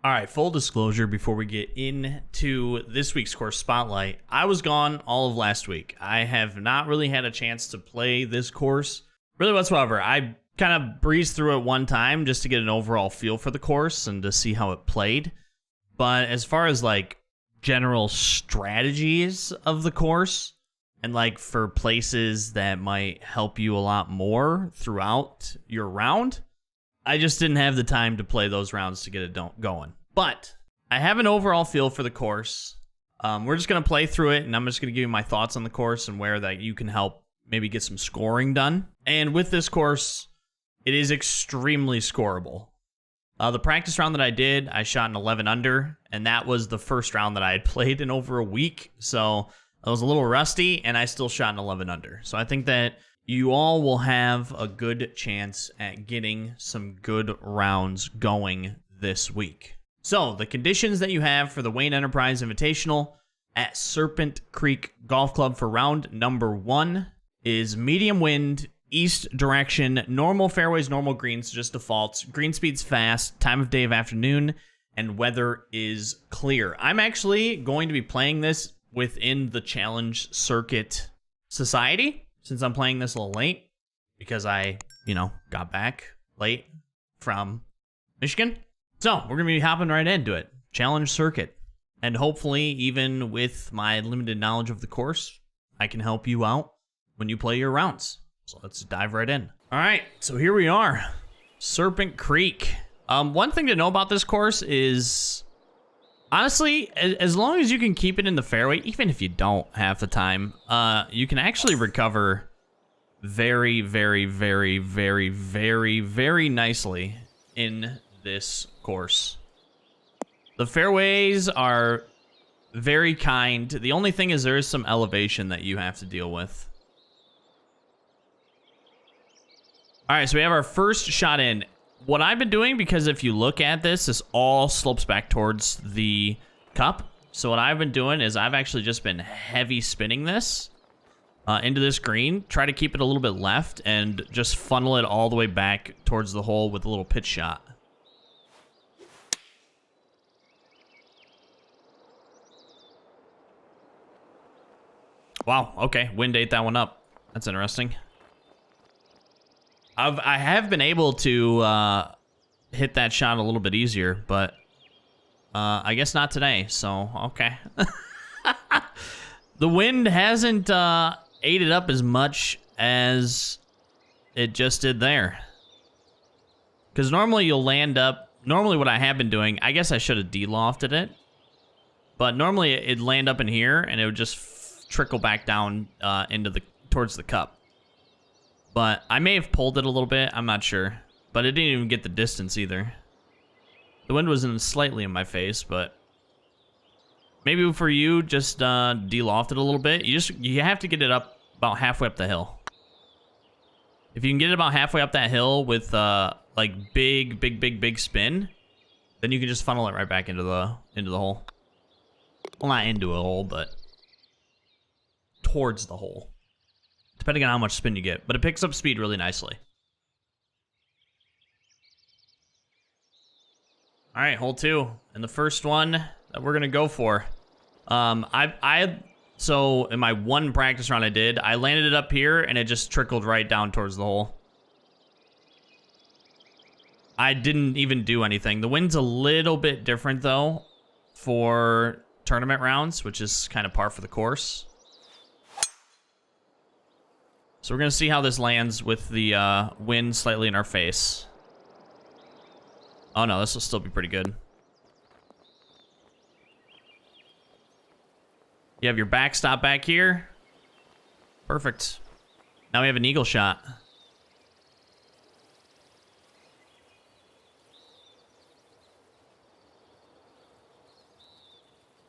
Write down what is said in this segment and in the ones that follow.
All right, full disclosure before we get into this week's course spotlight. I was gone all of last week. I have not really had a chance to play this course really whatsoever. I kind of breezed through it one time just to get an overall feel for the course and to see how it played. But as far as like general strategies of the course and like for places that might help you a lot more throughout your round, I just didn't have the time to play those rounds to get it going. But I have an overall feel for the course. We're just going to play through it, and I'm just going to give you my thoughts on the course and where that you can help maybe get some scoring done. And with this course, it is extremely scoreable. The practice round that I did, I shot an 11 under, and that was the first round that I had played in over a week. So I was a little rusty, and I still shot an 11 under. So I think that you all will have a good chance at getting some good rounds going this week. So, the conditions that you have for the Wayne Enterprise Invitational at Serpent Creek Golf Club for round number 1 is medium wind, east direction, normal fairways, normal greens, just defaults, green speed's fast, time of day of afternoon, and weather is clear. I'm actually going to be playing this within the Challenge Circuit Society, since I'm playing this a little late, because I, got back late from Michigan. So, we're going to be hopping right into it. Challenge Circuit. And hopefully, even with my limited knowledge of the course, I can help you out when you play your rounds. So, let's dive right in. All right, so here we are. Serpent Creek. One thing to know about this course is, honestly, as long as you can keep it in the fairway, even if you don't half the time, you can actually recover very, very, very, very, very, very nicely in this course. The fairways are very kind. The only thing is there is some elevation that you have to deal with. All right, so we have our first shot in. What I've been doing, because if you look at this all slopes back towards the cup. So what I've been doing is I've actually just been heavy spinning this into this green. Try to keep it a little bit left and just funnel it all the way back towards the hole with a little pitch shot. Wow, okay, wind ate that one up. That's interesting. I have been able to hit that shot a little bit easier, but I guess not today, so okay. The wind hasn't ate it up as much as it just did there. Because normally you'll land up, normally what I have been doing, I guess I should have de-lofted it, but normally it'd land up in here and it would just trickle back down towards the cup. But I may have pulled it a little bit. I'm not sure. But it didn't even get the distance either. The wind was slightly in my face, but maybe for you, just de-loft it a little bit. You have to get it up about halfway up the hill. If you can get it about halfway up that hill with like big spin, then you can just funnel it right back into the hole. Well, not into a hole, but towards the hole, depending on how much spin you get. But it picks up speed really nicely. All right, hole 2, and the first one that we're gonna go for. So in my one practice round I landed it up here, and it just trickled right down towards the hole. I didn't even do anything. The wind's a little bit different though for tournament rounds, which is kind of par for the course. So we're going to see how this lands with the wind slightly in our face. Oh no, this will still be pretty good. You have your backstop back here. Perfect. Now we have an eagle shot.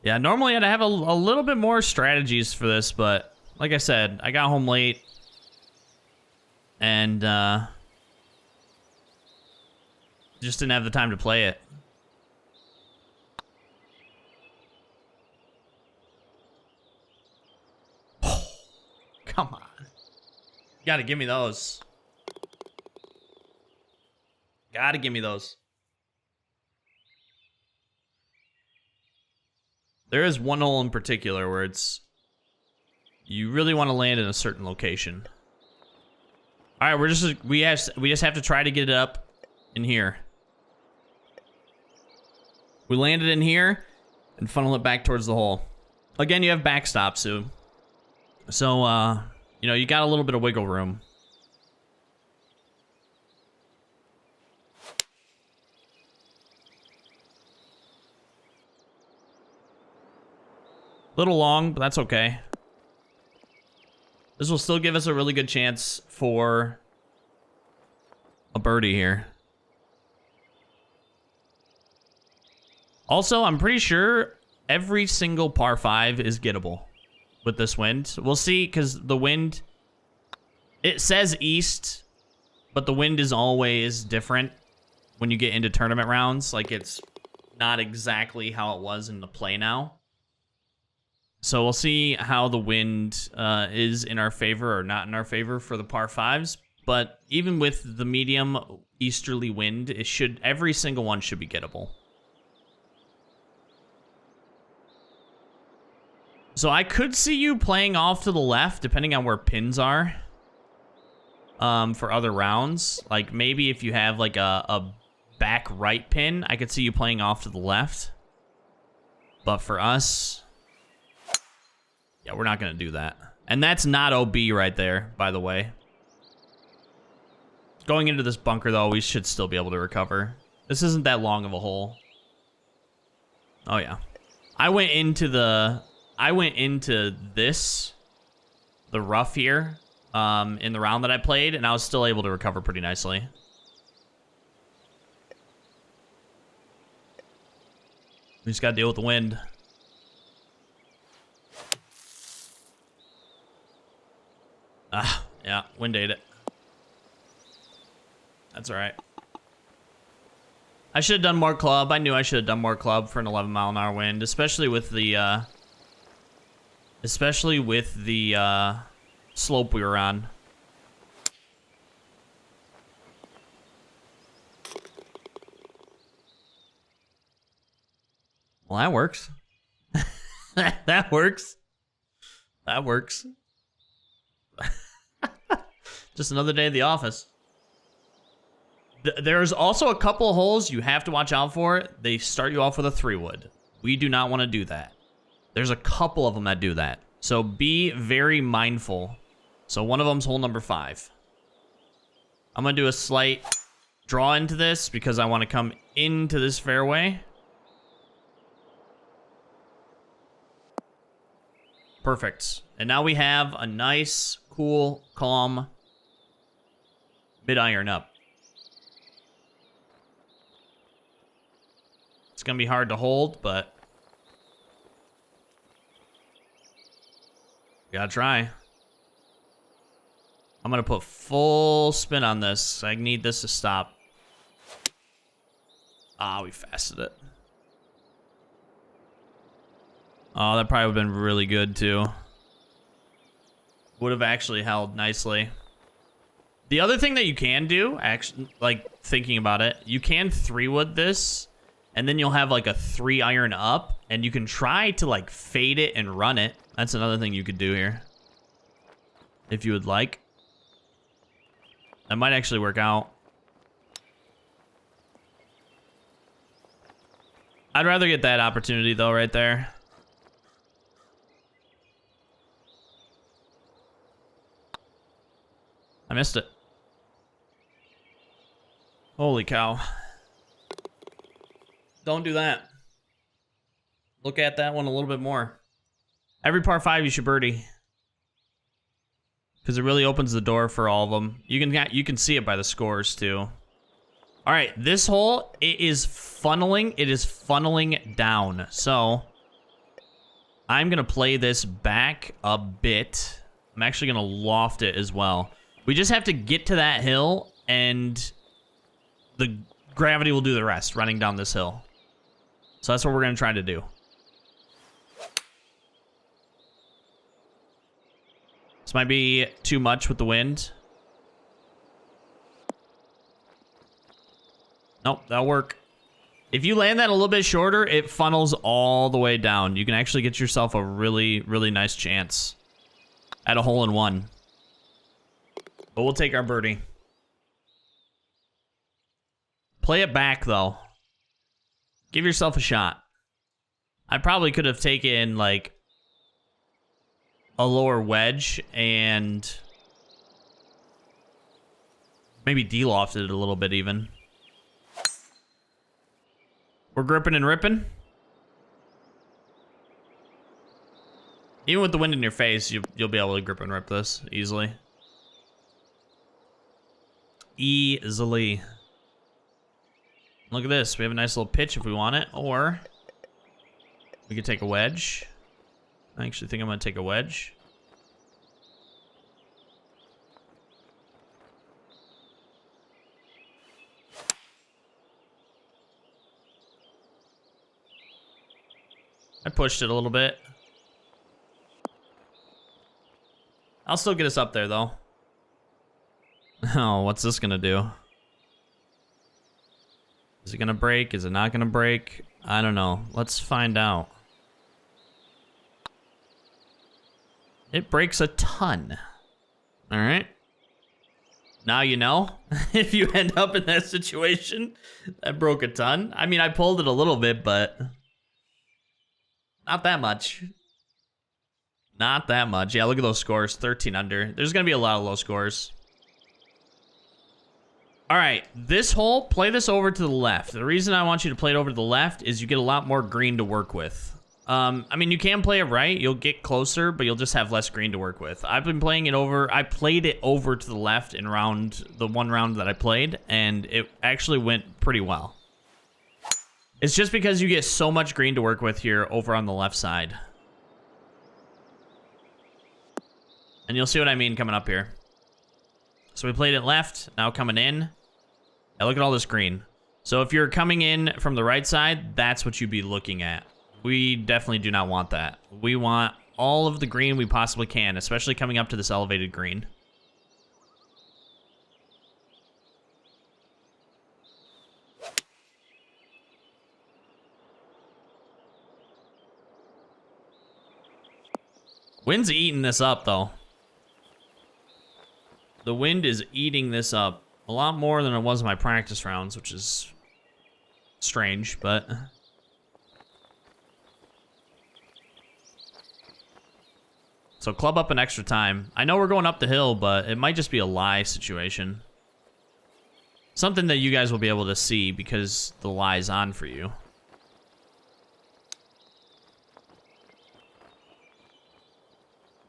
Yeah, normally I'd have a little bit more strategies for this, but like I said, I got home late. And just didn't have the time to play it. Oh, come on. You gotta give me those. Gotta give me those. There is one hole in particular where it's... You really want to land in a certain location. All right, we just have to try to get it up in here. We landed in here and funnel it back towards the hole. Again, you have backstop, so you know, you got a little bit of wiggle room. Little long, but that's okay. This will still give us a really good chance for a birdie here. Also, I'm pretty sure every single par 5 is gettable with this wind. We'll see, because the wind, it says east, but the wind is always different when you get into tournament rounds. Like, it's not exactly how it was in the play now. So we'll see how the wind is in our favor or not in our favor for the par 5s. But even with the medium easterly wind, every single one should be gettable. So I could see you playing off to the left, depending on where pins are, for other rounds. Like, maybe if you have, like, a back right pin, I could see you playing off to the left. But for us, yeah, we're not going to do that. And that's not OB right there, by the way. Going into this bunker, though, we should still be able to recover. This isn't that long of a hole. Oh, yeah. I went into this, the rough here, in the round that I played, and I was still able to recover pretty nicely. We just got to deal with the wind. Ah, yeah, wind ate it. That's all right. I should have done more club. I knew I should have done more club for an 11-mile-an-hour wind, especially with the slope we were on. Well, that works. That works. That works. Just another day at the office. There's also a couple of holes you have to watch out for. They start you off with a 3-wood. We do not want to do that. There's a couple of them that do that. So be very mindful. So one of them's hole number 5. I'm going to do a slight draw into this because I want to come into this fairway. Perfect. And now we have a nice, cool, calm mid-iron up. It's going to be hard to hold, but gotta try. I'm going to put full spin on this. I need this to stop. Ah, we fasted it. Oh, that probably would have been really good, too. Would have actually held nicely. The other thing that you can do, actually, like, thinking about it, you can 3-wood this, and then you'll have, like, a 3-iron up, and you can try to, like, fade it and run it. That's another thing you could do here, if you would like. That might actually work out. I'd rather get that opportunity, though, right there. I missed it. Holy cow. Don't do that. Look at that one a little bit more. Every par 5 you should birdie. Because it really opens the door for all of them. You can see it by the scores too. All right, this hole, it is funneling. It is funneling down. So I'm going to play this back a bit. I'm actually going to loft it as well. We just have to get to that hill, and the gravity will do the rest, running down this hill. So that's what we're going to try to do. This might be too much with the wind. Nope, that'll work. If you land that a little bit shorter, it funnels all the way down. You can actually get yourself a really, really nice chance at a hole-in-one. But we'll take our birdie. Play it back, though. Give yourself a shot. I probably could have taken, like, a lower wedge and maybe de-lofted it a little bit even. We're gripping and ripping. Even with the wind in your face, you'll be able to grip and rip this easily. Easily. Look at this. We have a nice little pitch if we want it, or we could take a wedge. I actually think I'm going to take a wedge. I pushed it a little bit. I'll still get us up there, though. Oh, what's this going to do? Is it going to break? Is it not going to break? I don't know. Let's find out. It breaks a ton. All right. Now you know. If you end up in that situation, that broke a ton. I mean, I pulled it a little bit, but not that much. Not that much. Yeah, look at those scores. 13 under. There's going to be a lot of low scores. All right, this hole, play this over to the left. The reason I want you to play it over to the left is you get a lot more green to work with. I mean, you can play it right. You'll get closer, but you'll just have less green to work with. I've been playing it over. I played it over to the left in the one round that I played, and it actually went pretty well. It's just because you get so much green to work with here over on the left side. And you'll see what I mean coming up here. So we played it left, now coming in. Now look at all this green. So if you're coming in from the right side, that's what you'd be looking at. We definitely do not want that. We want all of the green we possibly can, especially coming up to this elevated green. Wind's eating this up, though. The wind is eating this up a lot more than it was in my practice rounds, which is strange, but so club up an extra time. I know we're going up the hill, but it might just be a lie situation. Something that you guys will be able to see because the lie's on for you.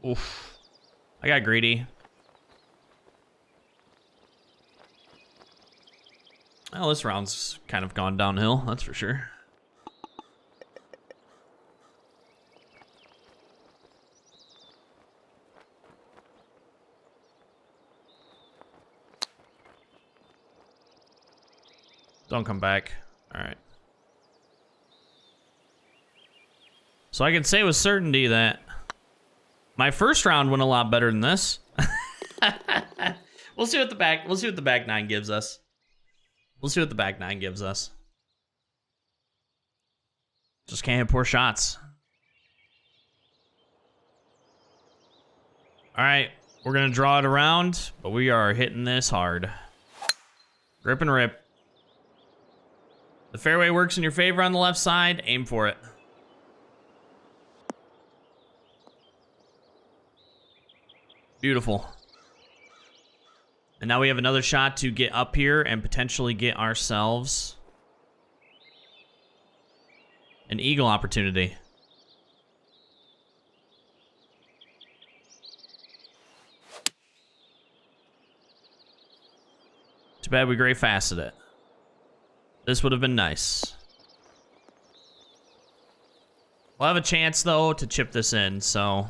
Oof. I got greedy. Well, this round's kind of gone downhill, that's for sure. Don't come back. All right. So I can say with certainty that my first round went a lot better than this. We'll see what the back nine gives us. We'll see what the back nine gives us. Just can't hit poor shots. All right, we're gonna draw it around, but we are hitting this hard. Grip and rip. The fairway works in your favor on the left side. Aim for it. Beautiful. And now we have another shot to get up here and potentially get ourselves an eagle opportunity. Too bad we gray fasted it. This would have been nice. We'll have a chance, though, to chip this in, so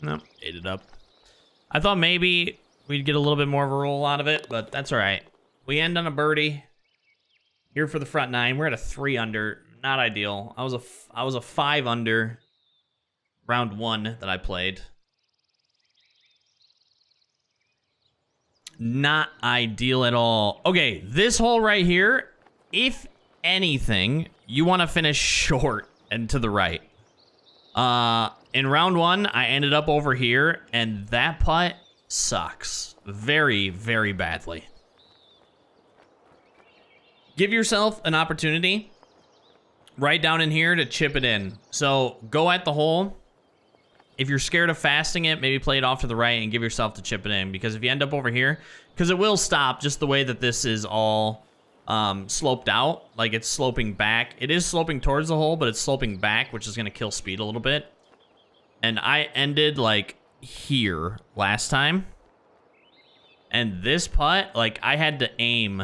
nope, ate it up. I thought maybe we'd get a little bit more of a roll out of it, but that's all right. We end on a birdie here for the front nine. We're at a 3 under. Not ideal. I was a 5 under round 1 that I played. not ideal at all. Okay, this hole right here, if anything, you want to finish short and to the right. In round 1, I ended up over here, and that putt sucks very, very badly. Give yourself an opportunity right down in here to chip it in. So go at the hole. If you're scared of fasting it, maybe play it off to the right and give yourself to chip it in. Because if you end up over here, because it will stop just the way that this is all sloped out. Like it's sloping back. It is sloping towards the hole, but it's sloping back, which is going to kill speed a little bit. And I ended like here last time. And this putt, like I had to aim.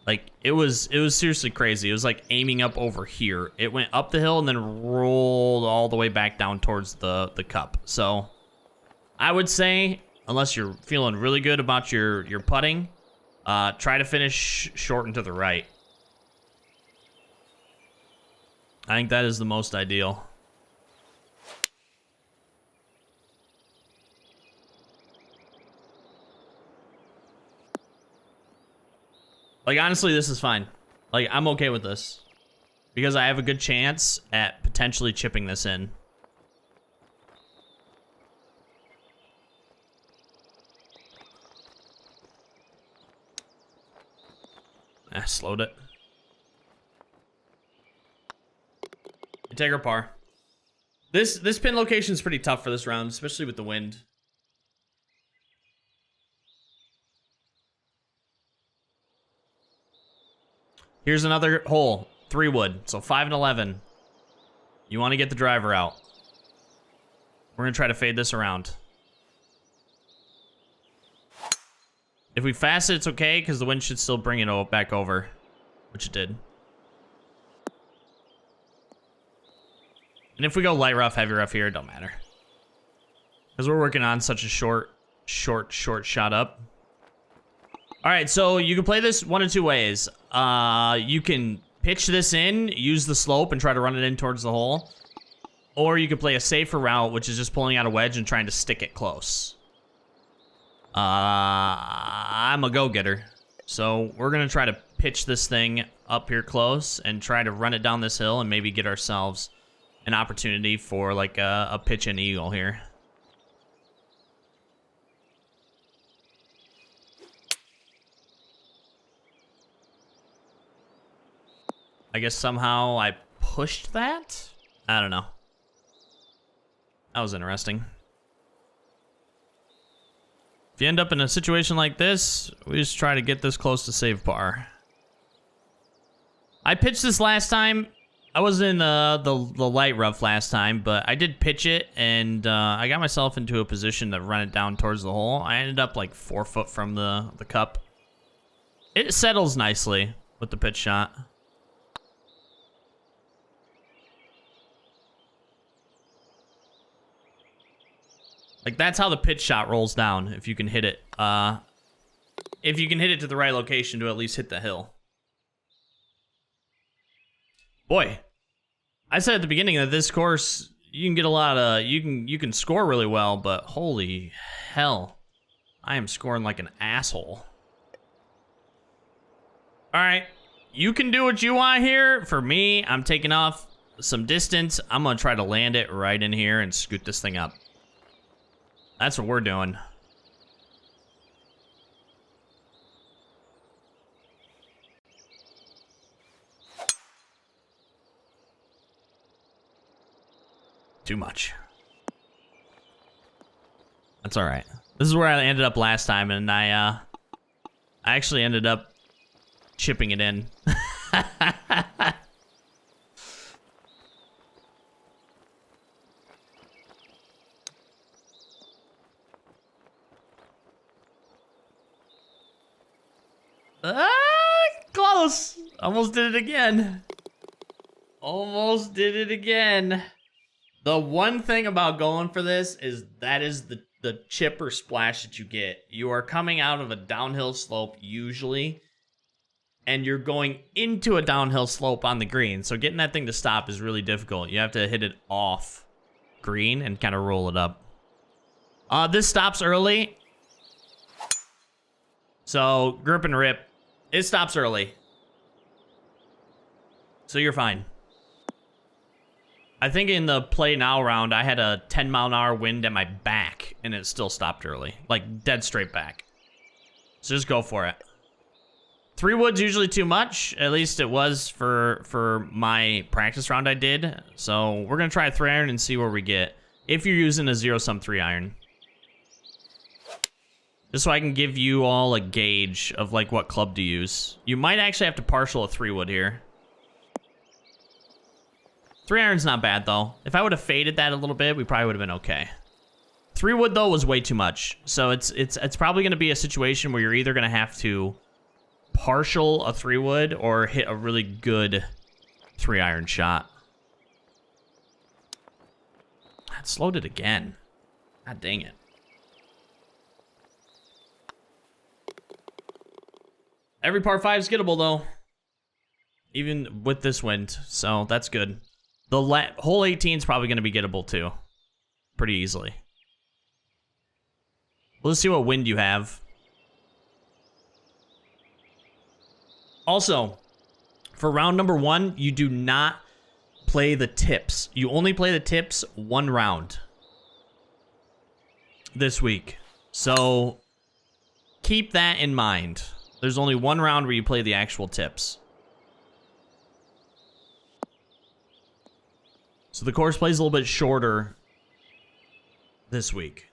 Like it was seriously crazy. It was like aiming up over here. It went up the hill and then rolled all the way back down towards the cup. So I would say, unless you're feeling really good about your putting, try to finish short and to the right. I think that is the most ideal. Like, honestly, this is fine. Like, I'm okay with this. Because I have a good chance at potentially chipping this in. Slowed it. Take our par. This pin location is pretty tough for this round, especially with the wind. Here's another hole, 3 wood, so 5 and 11. You want to get the driver out. We're gonna try to fade this around. If we fast it, it's okay, because the wind should still bring it back over, which it did. And if we go light rough, heavy rough here, it don't matter. Because we're working on such a short shot up. All right, so you can play this one of 2 ways. You can pitch this in, use the slope, and try to run it in towards the hole. Or you could play a safer route, which is just pulling out a wedge and trying to stick it close. I'm a go-getter. So we're going to try to pitch this thing up here close and try to run it down this hill and maybe get ourselves an opportunity for like a pitch and eagle here. I guess somehow I pushed that? I don't know. That was interesting. If you end up in a situation like this, we just try to get this close to save par. I pitched this last time. I was in the light rough last time, but I did pitch it, and I got myself into a position to run it down towards the hole. I ended up like 4 foot from the cup. It settles nicely with the pitch shot. Like, that's how the pitch shot rolls down, if you can hit it. If you can hit it to the right location to at least hit the hill. Boy, I said at the beginning that this course, you can get a lot of, you can score really well, but holy hell, I am scoring like an asshole. All right, you can do what you want here. For me, I'm taking off some distance. I'm gonna try to land it right in here and scoot this thing up. That's what we're doing. Too much. That's all right. This is where I ended up last time, and I actually ended up chipping it in. Close. Almost did it again. Almost did it again. The one thing about going for this is that is the chip or splash that you get. You are coming out of a downhill slope usually, and you're going into a downhill slope on the green. So getting that thing to stop is really difficult. You have to hit it off green and kind of roll it up. This stops early. So, grip and rip. It stops early. So you're fine. I think in the play now round, I had a 10-mile-an-hour wind at my back, and it still stopped early. Like, dead straight back. So just go for it. 3 wood's usually too much. At least it was for my practice round I did. So we're going to try a 3-iron and see where we get. If you're using a 0-sum 3-iron. Just so I can give you all a gauge of, like, what club to use. You might actually have to partial a 3-wood here. 3-iron's not bad, though. If I would have faded that a little bit, we probably would have been okay. 3-wood, though, was way too much. So it's probably going to be a situation where you're either going to have to partial a 3-wood or hit a really good 3-iron shot. It slowed it again. God dang it. Every par 5 is gettable, though. Even with this wind, so that's good. The hole 18 is probably going to be gettable, too. Pretty easily. Let's see what wind you have. Also, for round number 1, you do not play the tips. You only play the tips 1 round this week. So keep that in mind. There's only 1 round where you play the actual tips. So the course plays a little bit shorter this week.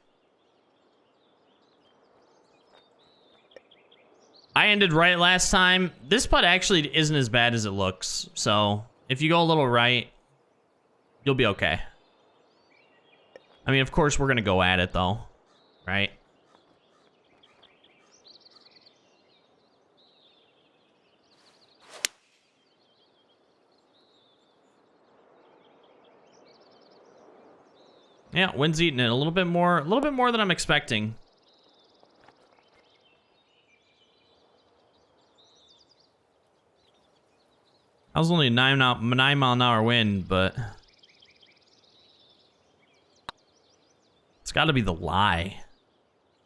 I ended right last time. This putt actually isn't as bad as it looks. So if you go a little right, you'll be okay. I mean, of course, we're going to go at it, though. Right? Yeah, wind's eating it a little bit more than I'm expecting. That was only a 9-mile-an-hour wind, but it's got to be the lie.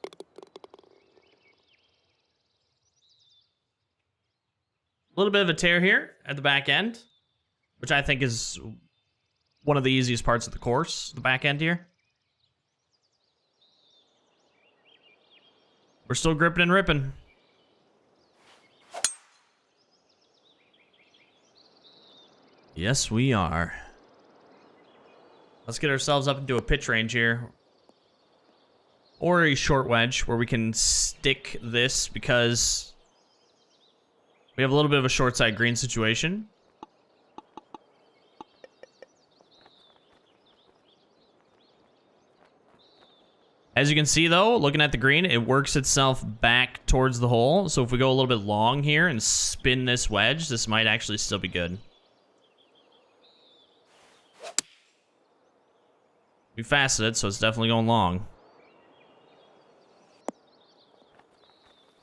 A little bit of a tear here at the back end, which I think is one of the easiest parts of the course, the back end here. We're still gripping and ripping. Yes, we are. Let's get ourselves up into a pitch range here. Or a short wedge where we can stick this because we have a little bit of a short side green situation. As you can see, though, looking at the green, it works itself back towards the hole. So if we go a little bit long here and spin this wedge, this might actually still be good. We faceted it, so it's definitely going long.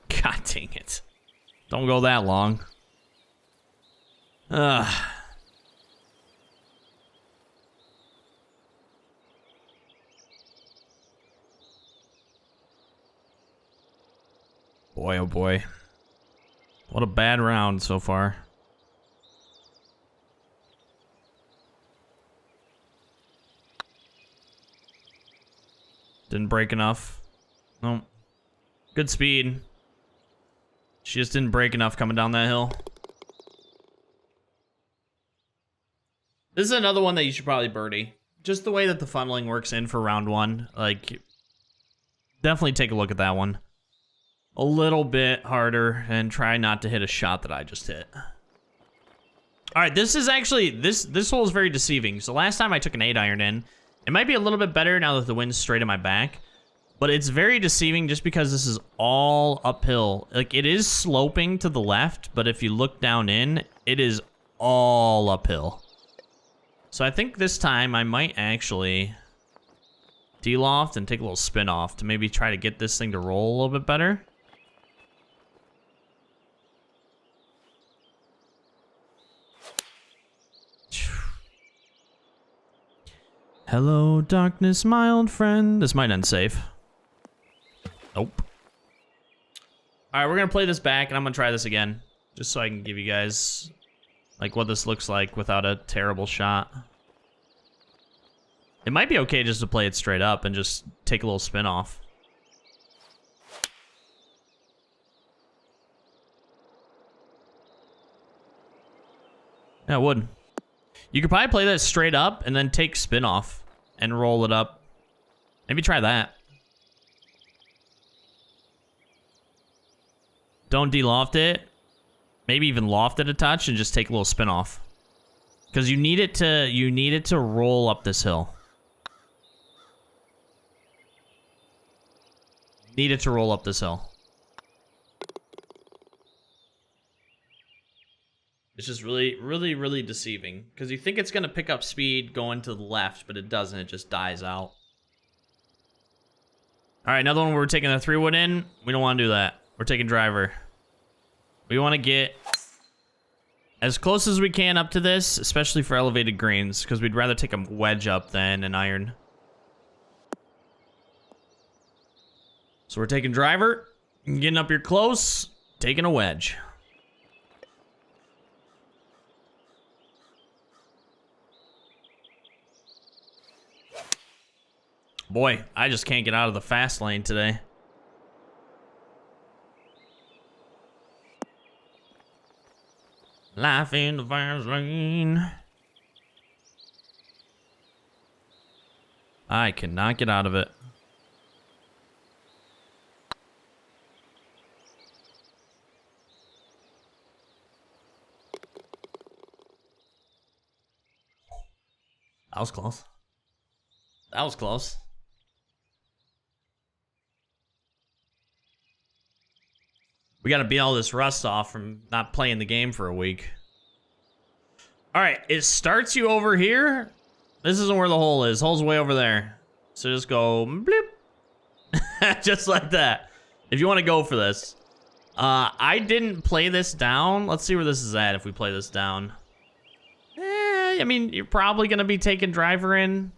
God dang it. Don't go that long. Ugh. Boy, oh boy. What a bad round so far. Didn't break enough. No. Good speed. She just didn't break enough coming down that hill. This is another one that you should probably birdie. Just the way that the funneling works in for round 1. Like, definitely take a look at that one. A little bit harder and try not to hit a shot that I just hit. All right, this is actually, this hole is very deceiving. So last time I took an 8-iron in. It might be a little bit better now that the wind's straight in my back, but it's very deceiving just because this is all uphill. Like, it is sloping to the left, but if you look down in, it is all uphill. So I think this time I might actually de-loft and take a little spin off to maybe try to get this thing to roll a little bit better. Hello, darkness, my old friend. This might end safe. Nope. All right, we're going to play this back, and I'm going to try this again, just so I can give you guys, like, what this looks like without a terrible shot. It might be okay just to play it straight up and just take a little spin off. Yeah, it would. You could probably play that straight up and then take spin off and roll it up. Maybe try that. Don't de-loft it. Maybe even loft it a touch and just take a little spin off. Because you need it to roll up this hill. Need it to roll up this hill. It's just really, really, really deceiving. Because you think it's going to pick up speed going to the left, but it doesn't. It just dies out. All right, another one where we're taking a 3-wood in. We don't want to do that. We're taking driver. We want to get as close as we can up to this, especially for elevated greens, because we'd rather take a wedge up than an iron. So we're taking driver, getting up here close, taking a wedge. Boy, I just can't get out of the fast lane today. Life in the fast lane. I cannot get out of it. That was close. That was close. We got to beat all this rust off from not playing the game for a week. All right, it starts you over here. This isn't where the hole is. Hole's way over there. So just go bloop. Just like that. If you want to go for this. I didn't play this down. Let's see where this is at if we play this down. I mean, you're probably going to be taking driver in.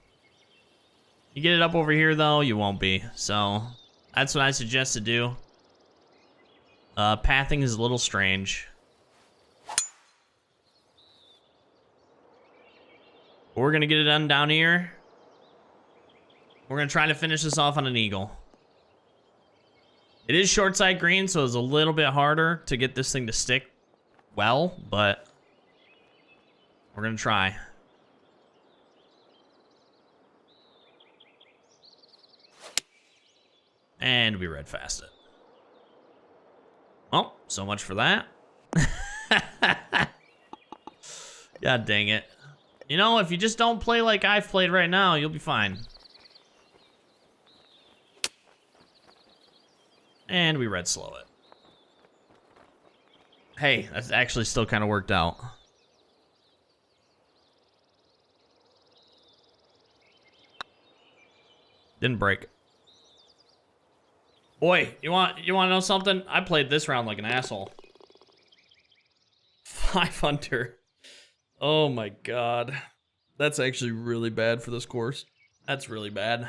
You get it up over here, though, you won't be. So that's what I suggest to do. Pathing is a little strange. We're going to get it done down here. We're going to try to finish this off on an eagle. It is short side green, so it's a little bit harder to get this thing to stick well, but we're going to try. And we red fast it. Well, so much for that. God dang it. You know, if you just don't play like I've played right now, you'll be fine. And we red slow it. Hey, that's actually still kind of worked out. Didn't break. Boy, you want to know something? I played this round like an asshole. 5 under. Oh my god. That's actually really bad for this course. That's really bad.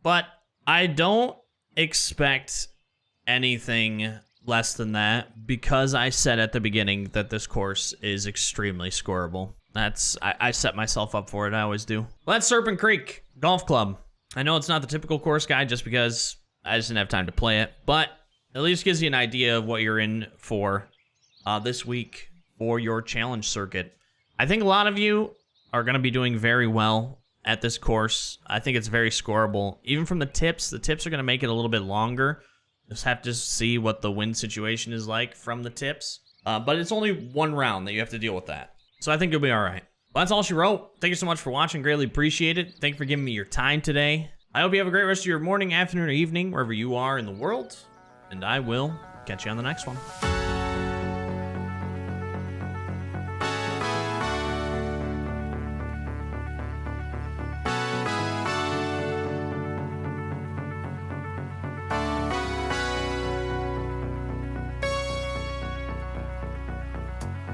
But I don't expect anything less than that because I said at the beginning that this course is extremely scoreable. I set myself up for it. I always do. Well, that's Serpent Creek Golf Club. I know it's not the typical course guide just because I just didn't have time to play it, but at least gives you an idea of what you're in for this week for your challenge circuit. I think a lot of you are going to be doing very well at this course. I think it's very scoreable. Even from the tips are going to make it a little bit longer. Just have to see what the wind situation is like from the tips. But it's only one round that you have to deal with that. So I think you'll be all right. Well, that's all she wrote. Thank you so much for watching. Greatly appreciate it. Thank you for giving me your time today. I hope you have a great rest of your morning, afternoon, or evening, wherever you are in the world. And I will catch you on the next one.